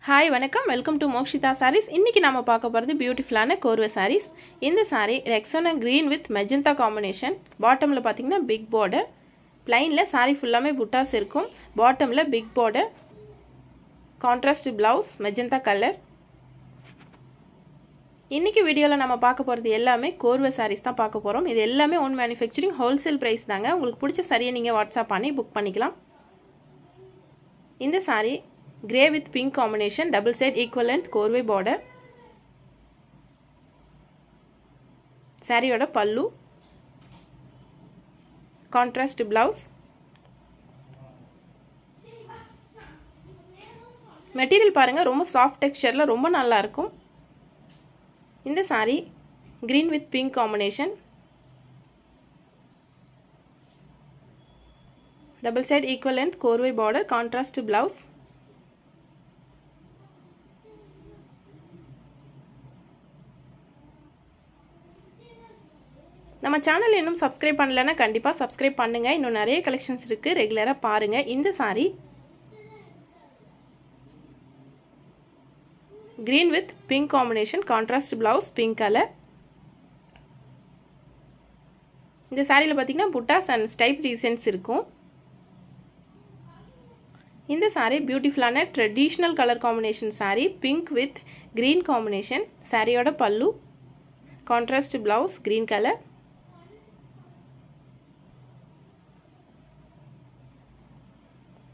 Hi வணக்கம் welcome to Mokshitha saris. இன்றைக்கி நம்ம பார்க்க போகிறது பியூட்டிஃபுல்லான கோர்வை சாரீஸ். இந்த sari Rexona green with magenta combination. பாட்டமில் பார்த்தீங்கன்னா பிக் பார்டர், ப்ளைனில் சாரீ ஃபுல்லாமே புட்டாஸ் இருக்கும். பாட்டமில் big border, contrast blouse, magenta colour. இன்றைக்கி வீடியோவில் நம்ம பார்க்க போகிறது எல்லாமே கோர்வை சாரீஸ் தான் பார்க்க போகிறோம். இது எல்லாமே ஓன் மேனுஃபேக்சரிங், ஹோல்சேல் ப்ரைஸ் தாங்க. உங்களுக்கு பிடிச்ச சாரியை நீங்கள் வாட்ஸ்அப் பண்ணி புக் பண்ணிக்கலாம். இந்த sari grey with pink combination, double side equal length கோர்வை border. சாரியோட பல்லு, contrast blouse. மெட்டீரியல் பாருங்க, ரொம்ப சாஃப்ட் டெக்ஸ்சர்ல ரொம்ப நல்லா இருக்கும். இந்த sorry green with pink combination, double side equal length கோர்வை border, contrast blouse. நம்ம சேனல் இன்னும் சப்ஸ்கிரைப் பண்ணலன்னா கண்டிப்பாக சப்ஸ்கிரைப் பண்ணுங்கள். இன்னும் நிறைய கலெக்ஷன்ஸ் இருக்குது, ரெகுலராக பாருங்கள். இந்த sari green with pink combination, contrast blouse, pink colour. இந்த சாரியில் பார்த்தீங்கன்னா புட்டாஸ் அண்ட் ஸ்டைப்ஸ் டிசைன்ஸ் இருக்கும். இந்த சாரீ பியூட்டிஃபுல்லான traditional colour combination sari, pink with green combination. சாரியோட பல்லு, contrast blouse, green colour.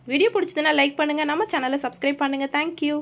Video பிடிச்சதுன்னா லைக் பண்ணுங்கள், நம்ம சேனலை சப்ஸ்கிரைப் பண்ணுங்கள். தேங்க்யூ.